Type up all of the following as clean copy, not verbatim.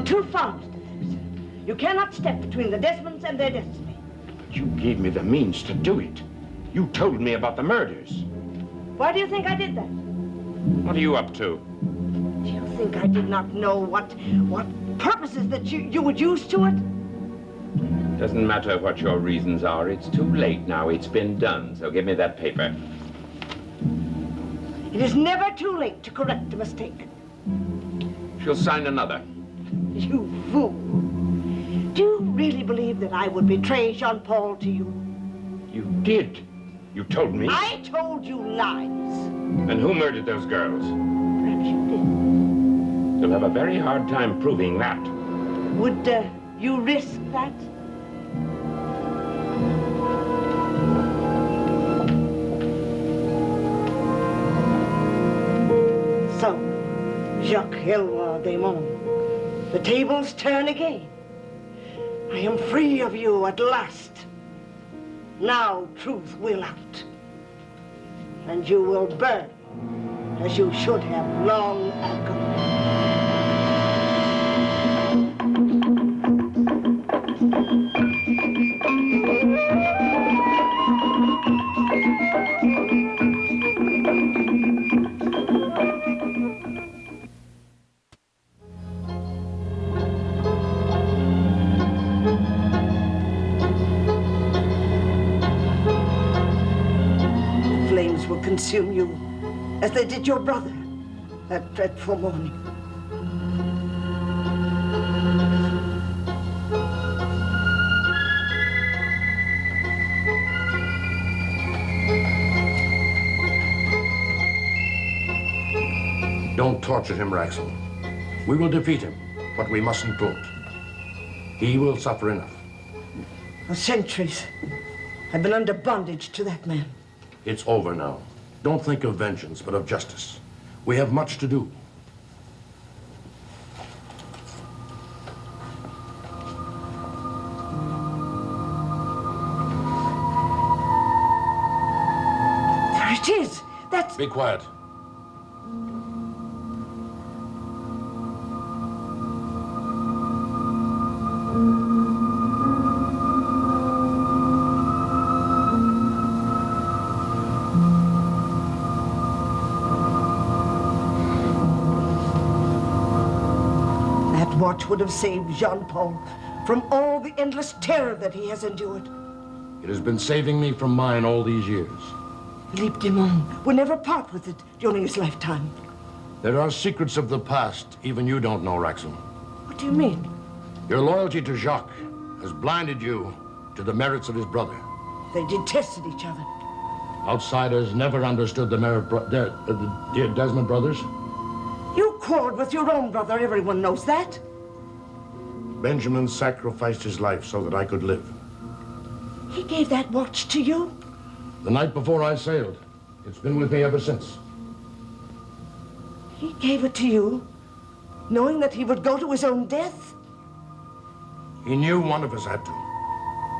too fond of this. You cannot step between the Desmonds and their destiny. But you gave me the means to do it. You told me about the murders. Why do you think I did that? What are you up to? Do you think I did not know what purposes that you would use to it? Doesn't matter what your reasons are. It's too late now. It's been done. So give me that paper. It is never too late to correct a mistake. She'll sign another. You fool. Do you really believe that I would betray Jean-Paul to you? You did. You told me. I told you lies. And who murdered those girls? Perhaps you did. You'll have a very hard time proving that. Would you risk that? So, Jacques-Éloi Desmonds, the tables turn again. I am free of you at last. Now truth will out. And you will burn as you should have long ago. Will consume you as they did your brother that dreadful morning. Don't torture him, Raxel. We will defeat him, but we mustn't vote. He will suffer enough. For centuries, I've been under bondage to that man. It's over now. Don't think of vengeance, but of justice. We have much to do. There it is. That's... Be quiet. Watch would have saved Jean-Paul from all the endless terror that he has endured. It has been saving me from mine all these years. Philippe Desmonds would never part with it during his lifetime. There are secrets of the past even you don't know, Raxel. What do you mean? Your loyalty to Jacques has blinded you to the merits of his brother. They detested each other. Outsiders never understood the merit the Desmond brothers. You quarreled with your own brother. Everyone knows that. Benjamin sacrificed his life so that I could live. He gave that watch to you? The night before I sailed. It's been with me ever since. He gave it to you, knowing that he would go to his own death? He knew one of us had to.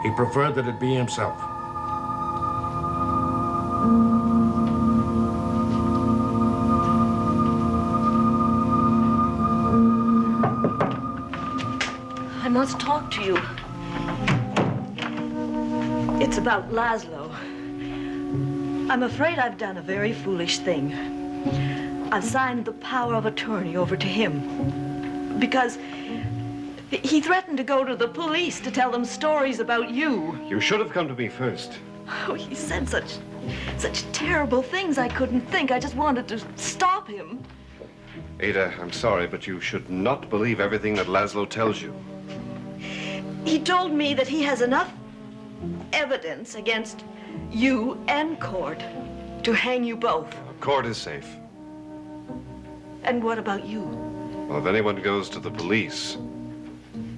He preferred that it be himself. I must talk to you. It's about Laszlo. I'm afraid I've done a very foolish thing. I've signed the power of attorney over to him because he threatened to go to the police to tell them stories about you. You should have come to me first. Oh, he said such terrible things I couldn't think. I just wanted to stop him. Ada, I'm sorry, but you should not believe everything that Laszlo tells you. He told me that he has enough evidence against you and Cord to hang you both. Cord is safe. And what about you? Well, if anyone goes to the police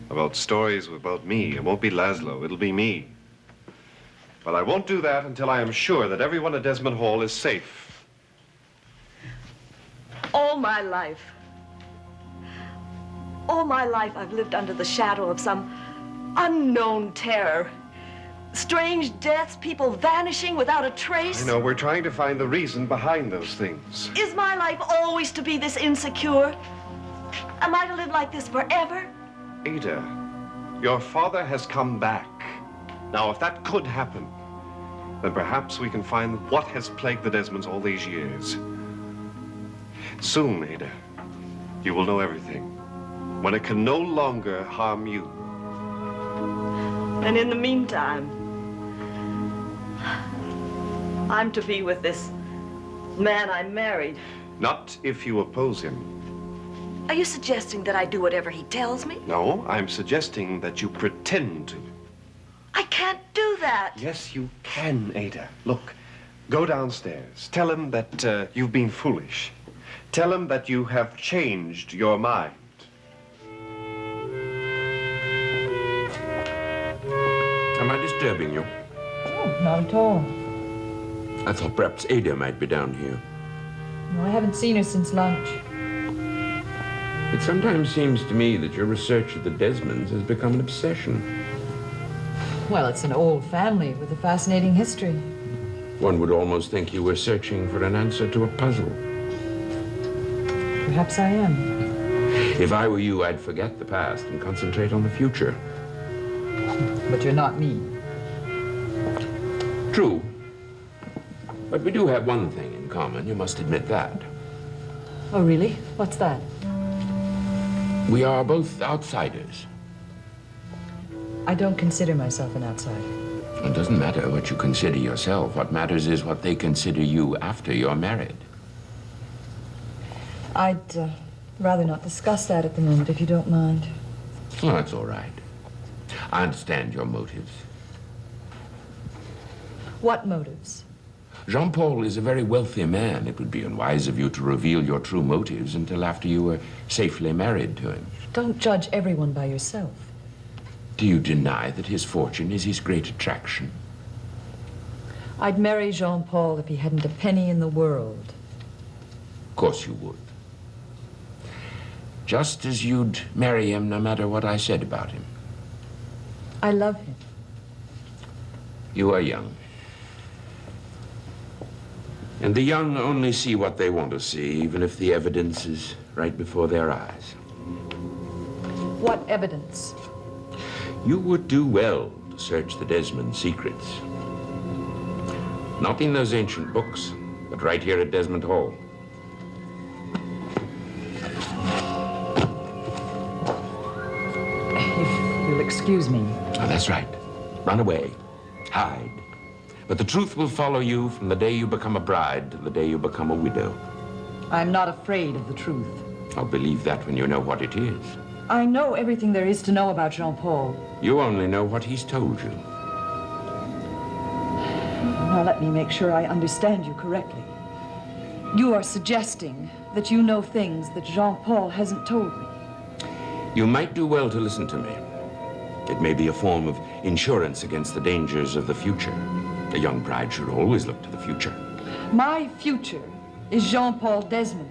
about stories about me, it won't be Laszlo, it'll be me. But I won't do that until I am sure that everyone at Desmond Hall is safe. All my life I've lived under the shadow of some unknown terror. Strange deaths, people vanishing without a trace. I know, we're trying to find the reason behind those things. Is my life always to be this insecure? Am I to live like this forever? Ada, your father has come back. Now, if that could happen, then perhaps we can find what has plagued the Desmonds all these years. Soon, Ada, you will know everything, when it can no longer harm you. And in the meantime, I'm to be with this man I married. Not if you oppose him. Are you suggesting that I do whatever he tells me? No, I'm suggesting that you pretend to. I can't do that. Yes, you can, Ada. Look, go downstairs. Tell him that you've been foolish. Tell him that you have changed your mind. Am I disturbing you? Oh, not at all. I thought perhaps Ada might be down here. No, I haven't seen her since lunch. It sometimes seems to me that your research of the Desmonds has become an obsession. Well, it's an old family with a fascinating history. One would almost think you were searching for an answer to a puzzle. Perhaps I am. If I were you, I'd forget the past and concentrate on the future. But you're not me. True. But we do have one thing in common, you must admit that. Oh, really? What's that? We are both outsiders. I don't consider myself an outsider. It doesn't matter what you consider yourself. What matters is what they consider you after you're married. I'd rather not discuss that at the moment, if you don't mind. Well, that's all right. I understand your motives. What motives? Jean-Paul is a very wealthy man. It would be unwise of you to reveal your true motives until after you were safely married to him. Don't judge everyone by yourself. Do you deny that his fortune is his great attraction? I'd marry Jean-Paul if he hadn't a penny in the world. Of course you would. Just as you'd marry him no matter what I said about him. I love him. You are young. And the young only see what they want to see, even if the evidence is right before their eyes. What evidence? You would do well to search the Desmond secrets. Not in those ancient books, but right here at Desmond Hall. If you'll excuse me. Oh, that's right. Run away. Hide. But the truth will follow you from the day you become a bride to the day you become a widow. I'm not afraid of the truth. I'll believe that when you know what it is. I know everything there is to know about Jean-Paul. You only know what he's told you. Now let me make sure I understand you correctly. You are suggesting that you know things that Jean-Paul hasn't told me. You might do well to listen to me. It may be a form of insurance against the dangers of the future. A young bride should always look to the future. My future is Jean-Paul Desmond.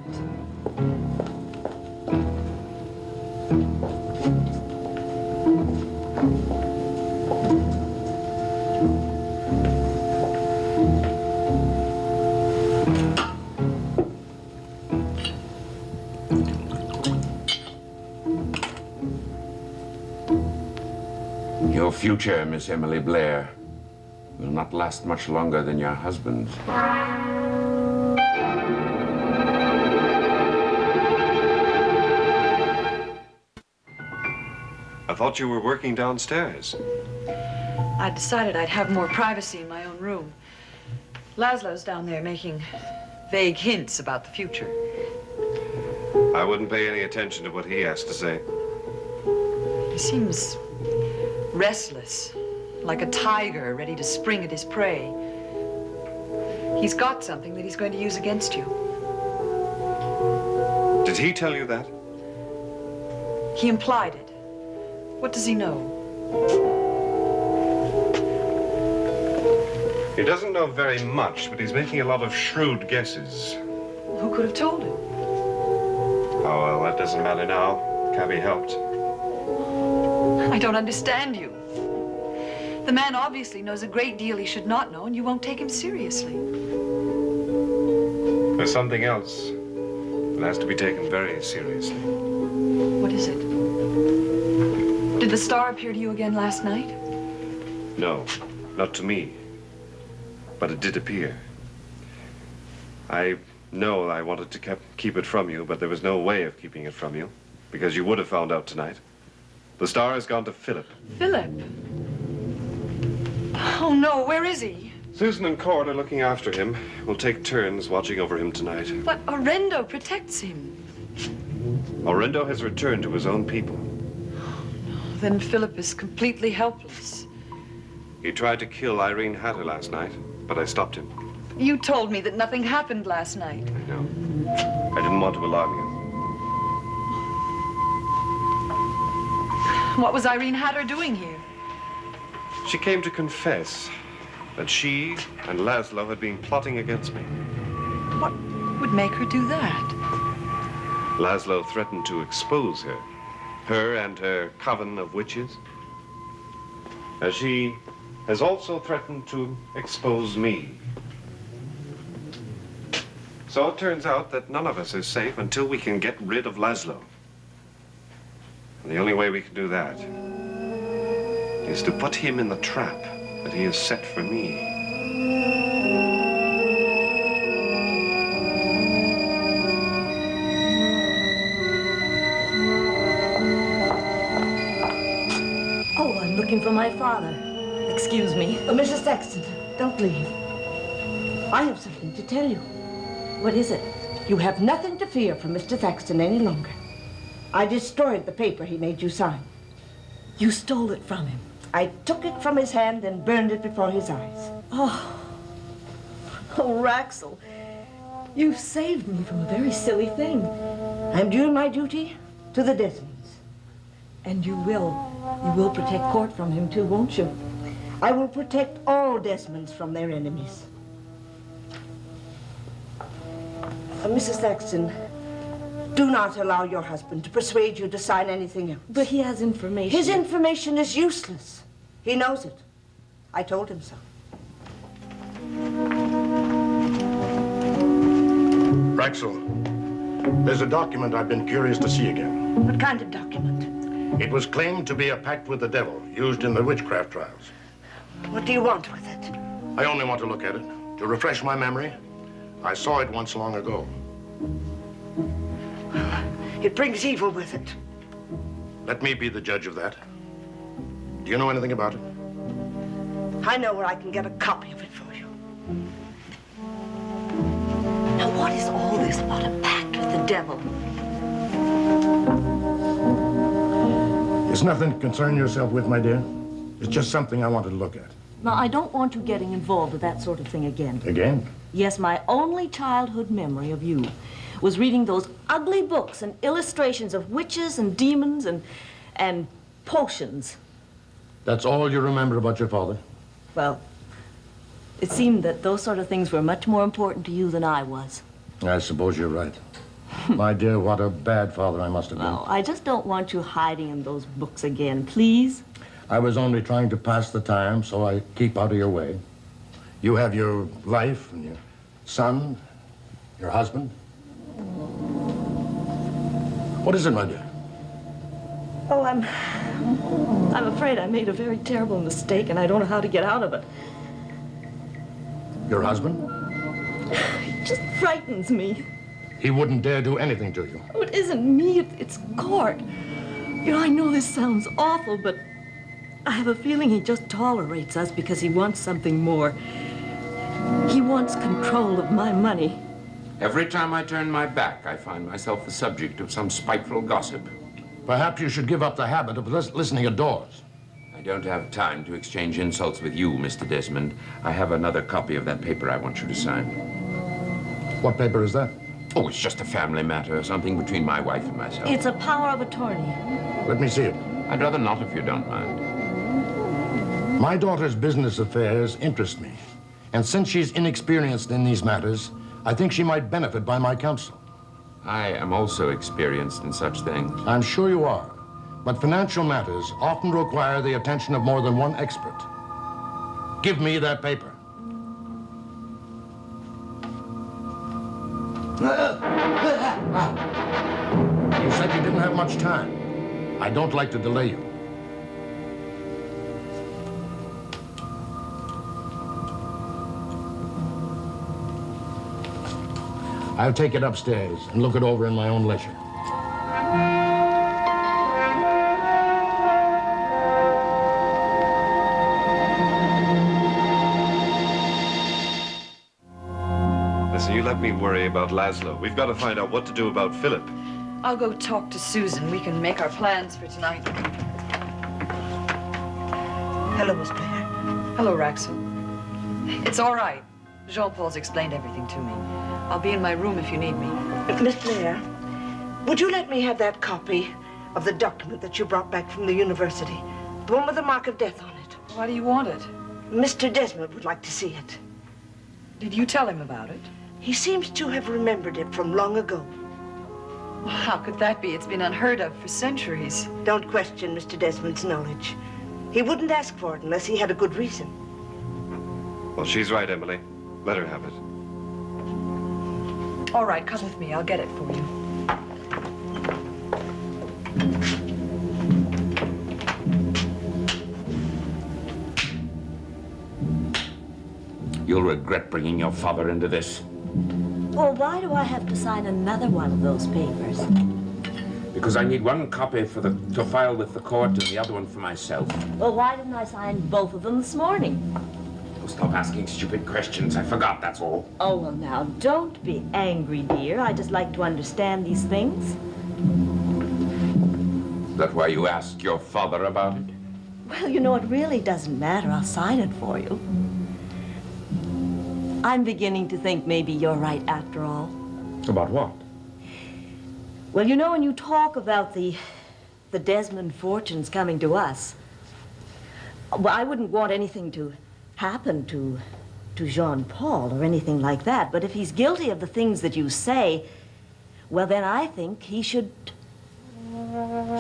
Your future, Miss Emily Blair, will not last much longer than your husband's. I thought you were working downstairs. I decided I'd have more privacy in my own room. Laszlo's down there making vague hints about the future. I wouldn't pay any attention to what he has to say. He seems restless, like a tiger ready to spring at his prey. He's got something that he's going to use against you. Did he tell you that? He implied it. What does he know? He doesn't know very much, but he's making a lot of shrewd guesses. Who could have told him? Oh, well, that doesn't matter now. Can't be helped. I don't understand you. The man obviously knows a great deal he should not know, and you won't take him seriously. There's something else that has to be taken very seriously. What is it? Did the star appear to you again last night? No, not to me. But it did appear. I know I wanted to keep it from you, but there was no way of keeping it from you, because you would have found out tonight. The star has gone to Philip. Philip? Oh, no, where is he? Susan and Cord are looking after him. We'll take turns watching over him tonight. But Orendo protects him. Orendo has returned to his own people. Then Philip is completely helpless. He tried to kill Irene Hatter last night, but I stopped him. You told me that nothing happened last night. I know. I didn't want to alarm you. What was Irene Hatter doing here? She came to confess that she and Laszlo had been plotting against me. What would make her do that? Laszlo threatened to expose her and her coven of witches. As she has also threatened to expose me. So it turns out that none of us is safe until we can get rid of Laszlo. And the only way we can do that is to put him in the trap that he has set for me. Oh, I'm looking for my father. Excuse me. Mrs. Thaxton, don't leave. I have something to tell you. What is it? You have nothing to fear from Mr. Thaxton any longer. I destroyed the paper he made you sign. You stole it from him. I took it from his hand and burned it before his eyes. Oh, Raxel, you've saved me from a very silly thing. I'm doing my duty to the Desmonds. And you will protect Court from him too, won't you? I will protect all Desmonds from their enemies. Mrs. Thaxton, do not allow your husband to persuade you to sign anything else. But he has information. His information is useless. He knows it. I told him so. Raxel, there's a document I've been curious to see again. What kind of document? It was claimed to be a pact with the devil used in the witchcraft trials. What do you want with it? I only want to look at it to refresh my memory. I saw it once long ago. It brings evil with it. Let me be the judge of that. Do you know anything about it? I know where I can get a copy of it for you. Now, what is all this about a pact with the devil? It's nothing to concern yourself with, my dear. It's just something I wanted to look at. Now, I don't want you getting involved with that sort of thing again. Again? Yes, my only childhood memory of you was reading those ugly books and illustrations of witches and demons and potions. That's all you remember about your father? Well, it seemed that those sort of things were much more important to you than I was. I suppose you're right. My dear, what a bad father I must have been. No, I just don't want you hiding in those books again, please. I was only trying to pass the time, so I keep out of your way. You have your life and your son, your husband. What is it, my dear? Oh, I'm afraid I made a very terrible mistake, and I don't know how to get out of it. Your husband? It just frightens me. He wouldn't dare do anything to you. Oh, it isn't me, it's Court. You know, I know this sounds awful, but I have a feeling he just tolerates us because he wants something more. He wants control of my money. Every time I turn my back, I find myself the subject of some spiteful gossip. Perhaps you should give up the habit of listening at doors. I don't have time to exchange insults with you, Mr. Desmond. I have another copy of that paper I want you to sign. What paper is that? Oh, it's just a family matter, something between my wife and myself. It's a power of attorney. Let me see it. I'd rather not if you don't mind. My daughter's business affairs interest me. And since she's inexperienced in these matters, I think she might benefit by my counsel. I am also experienced in such things. I'm sure you are. But financial matters often require the attention of more than one expert. Give me that paper. You said you didn't have much much time. I don't like to delay you. I'll take it upstairs and look it over in my own leisure. Listen, you let me worry about Laszlo. We've got to find out what to do about Philip. I'll go talk to Susan. We can make our plans for tonight. Hello, Miss Blair. Hello, Raxel. It's all right. Jean-Paul's explained everything to me. I'll be in my room if you need me. Miss Blair, would you let me have that copy of the document that you brought back from the university? The one with the mark of death on it. Why do you want it? Mr. Desmond would like to see it. Did you tell him about it? He seems to have remembered it from long ago. How could that be? It's been unheard of for centuries. Don't question Mr. Desmond's knowledge. He wouldn't ask for it unless he had a good reason. Well, she's right, Emily. Let her have it. All right, come with me. I'll get it for you. You'll regret bringing your father into this. Well, why do I have to sign another one of those papers? Because I need one copy to file with the court and the other one for myself. Well, why didn't I sign both of them this morning? Oh, stop asking stupid questions. I forgot, that's all. Oh, well, now, don't be angry, dear. I just like to understand these things. Is that why you asked your father about it? Well, you know, it really doesn't matter. I'll sign it for you. I'm beginning to think maybe you're right after all. About what? Well, you know, when you talk about the Desmond fortunes coming to us, well, I wouldn't want anything to happen to Jean-Paul or anything like that. But if he's guilty of the things that you say, well, then I think he should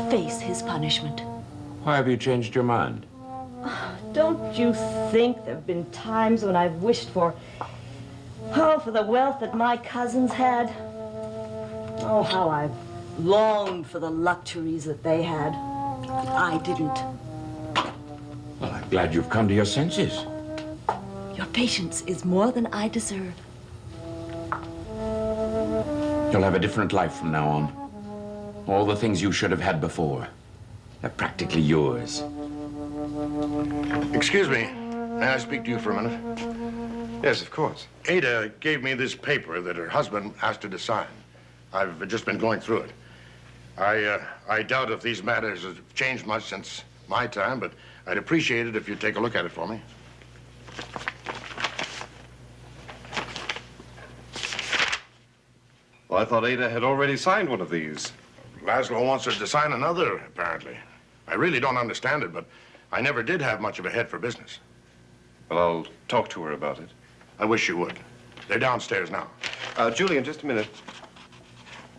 face his punishment. Why have you changed your mind? Don't you think there have been times when I've wished for the wealth that my cousins had? Oh, how I've longed for the luxuries that they had. I didn't. Well, I'm glad you've come to your senses. Your patience is more than I deserve. You'll have a different life from now on. All the things you should have had before, they're practically yours. Excuse me. May I speak to you for a minute? Yes, of course. Ada gave me this paper that her husband asked her to sign. I've just been going through it. I doubt if these matters have changed much since my time, but I'd appreciate it if you'd take a look at it for me. Well, I thought Ada had already signed one of these. Laszlo wants her to sign another, apparently. I really don't understand it, but I never did have much of a head for business. Well, I'll talk to her about it. I wish you would. They're downstairs now. Julian, just a minute.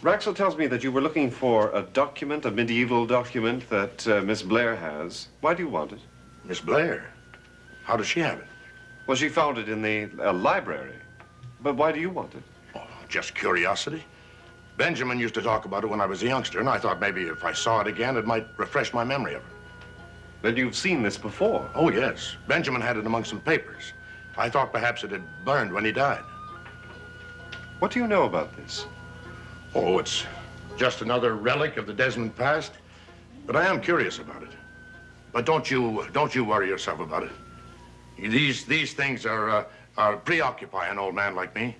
Raxel tells me that you were looking for a document, a medieval document that Miss Blair has. Why do you want it? Miss Blair? How does she have it? Well, she found it in the library. But why do you want it? Oh, just curiosity. Benjamin used to talk about it when I was a youngster, and I thought maybe if I saw it again, it might refresh my memory of it. Then you've seen this before. Oh, yes. Benjamin had it among some papers. I thought perhaps it had burned when he died. What do you know about this? Oh, it's just another relic of the Desmond past. But I am curious about it. But don't you worry yourself about it. These things are preoccupy an old man like me.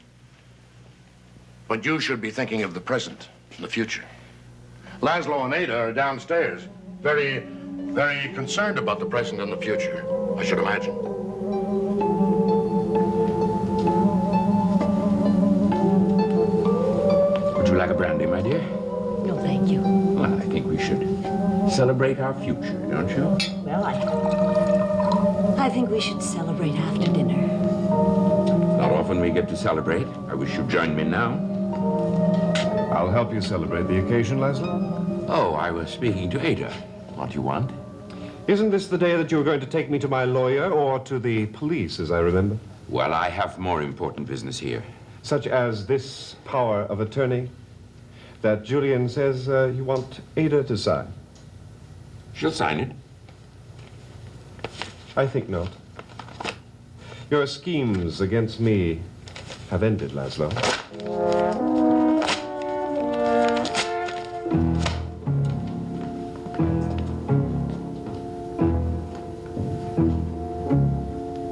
But you should be thinking of the present and the future. Laszlo and Ada are downstairs, very concerned about the present and the future, I should imagine. Would you like a brandy, my dear? No, thank you. Well, I think we should celebrate our future, don't you? Well, I think we should celebrate after dinner. Not often we get to celebrate. I wish you'd join me now. I'll help you celebrate the occasion, Laszlo. Oh, I was speaking to Ada. What do you want? Isn't this the day that you were going to take me to my lawyer or to the police, as I remember? Well, I have more important business here. Such as this power of attorney? that Julian says you want Ada to sign. She'll sign it. I think not. Your schemes against me have ended, Laszlo.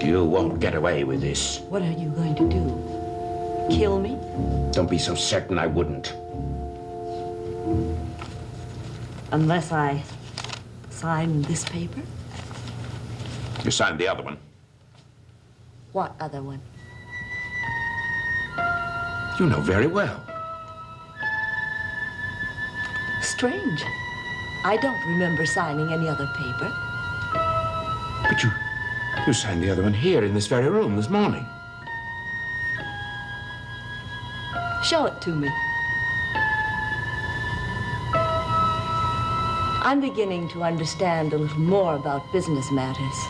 You won't get away with this. What are you going to do? Kill me? Don't be so certain I wouldn't. Unless I sign this paper? You signed the other one. What other one? You know very well. Strange. I don't remember signing any other paper. But you signed the other one here in this very room this morning. Show it to me. I'm beginning to understand a little more about business matters.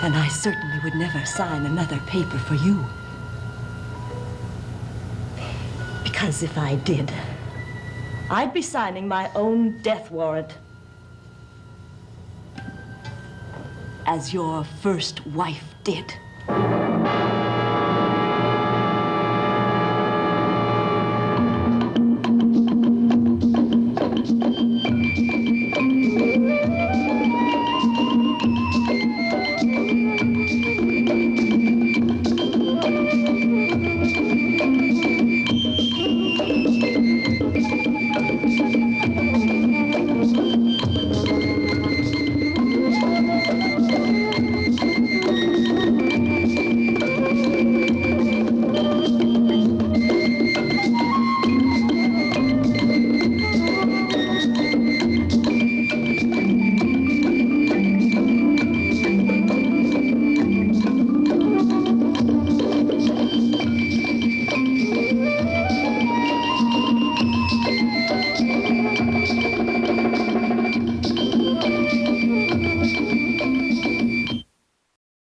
And I certainly would never sign another paper for you. Because if I did, I'd be signing my own death warrant. As your first wife did.